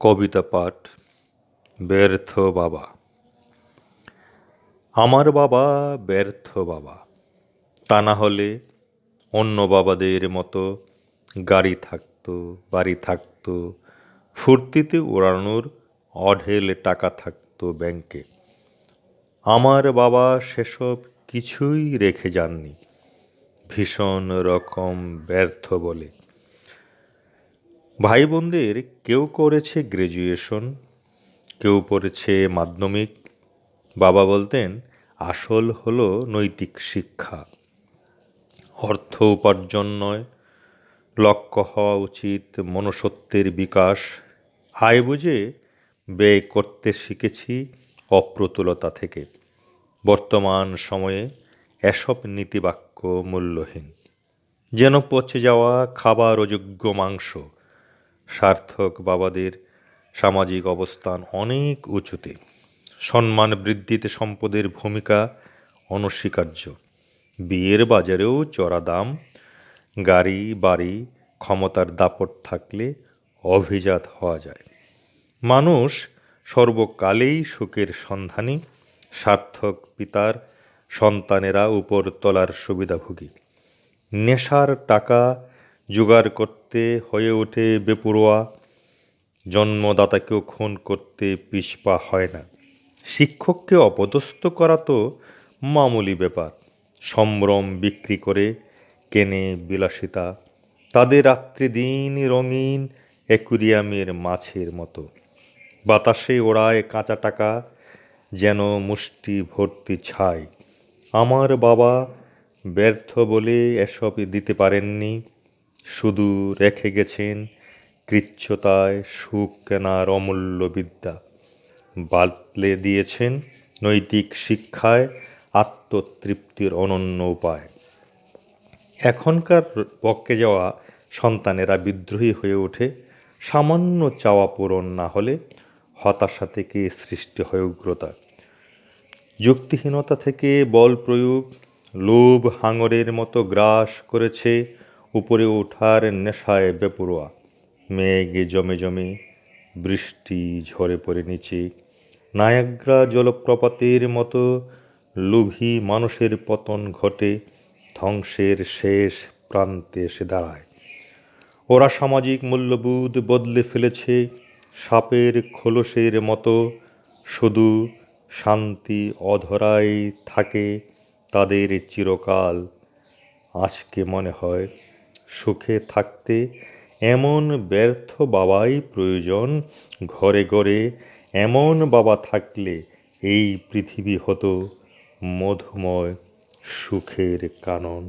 কবিতা পাঠ ব্যর্থ বাবা। আমার বাবা ব্যর্থ বাবা, তা না হলে অন্য বাবাদের মতো গাড়ি থাকতো, বাড়ি থাকতো, ফুর্তিতে ওড়ানোর অঢেল টাকা থাকতো ব্যাংকে। আমার বাবা সেসব কিছুই রেখে যাননি, ভীষণ রকম ব্যর্থ বলে। ভাই বোনদের কেউ করেছে গ্র্যাজুয়েশন, কেউ পড়েছে মাধ্যমিক। বাবা বলতেন, আসল হলো নৈতিক শিক্ষা। অর্থ উপার্জন নয়, লক্ষ্য হওয়া উচিত মনুষ্যত্বের বিকাশ। আয় বুঝে ব্যয় করতে শিখেছি অপ্রতুলতা থেকে। বর্তমান সময়ে এসব নীতিবাক্য মূল্যহীন, যেন পচে যাওয়া খাবার অযোগ্য মাংস। সার্থক বাবাদের সামাজিক অবস্থান অনেক উঁচুতে। সম্মান বৃদ্ধিতে সম্পদের ভূমিকা অনস্বীকার্য। বিয়ের বাজারেও চড়া দাম। গাড়ি বাড়ি ক্ষমতার দাপট থাকলে অভিজাত হওয়া যায়। মানুষ সর্বকালেই সুখের সন্ধানী। সার্থক পিতার সন্তানেরা উপর তলার সুবিধাভোগী। নেশার টাকা জোগাড় করতে হয়ে ওঠে বেপরোয়া। জন্মদাতাকেও খুন করতে পিছপা হয় না। শিক্ষককে অপদস্থ করা তো মামুলি ব্যাপার। সম্ভ্রম বিক্রি করে কেনে বিলাসিতা। তাদের রাত্রি দিন রঙিন অ্যাকুরিয়ামের মাছের মতো। বাতাসে ওড়ায় কাঁচা টাকা, যেন মুষ্টি ভর্তি ছাই। আমার বাবা ব্যর্থ বলে এসব দিতে পারেননি, শুধু রেখে গেছেন কৃচ্ছতায় সুখ কেনার অমূল্য বিদ্যা। বাতলে দিয়েছেন নৈতিক শিক্ষায় আত্মতৃপ্তির অনন্য উপায়। এখনকার বক্কে যাওয়া সন্তানেরা বিদ্রোহী হয়ে ওঠে। সামান্য চাওয়া পূরণ না হলে হতাশা থেকে সৃষ্টি হয় উগ্রতা। যুক্তিহীনতা থেকে বল প্রয়োগ, লোভ হাঙরের মতো গ্রাস করেছে। উপরে ওঠার নেশায় বেপরোয়া। মেঘ জমে জমে, বৃষ্টি ঝরে পড়ে নিচে। নায়াগ্রা জলপ্রপাতের মতো লোভী মানুষের পতন ঘটে, ধ্বংসের শেষ প্রান্তে এসে দাঁড়ায়। ওরা সামাজিক মূল্যবোধ বদলে ফেলেছে সাপের খোলসের মতো। শুধু শান্তি অধরাই থাকে তাদের চিরকাল। আজকে মনে হয় সুখে থাকতে এমন ব্যর্থ বাবাই প্রয়োজন। ঘরে ঘরে এমন বাবা থাকলে এই পৃথিবী হতো মধুময় সুখের কানন।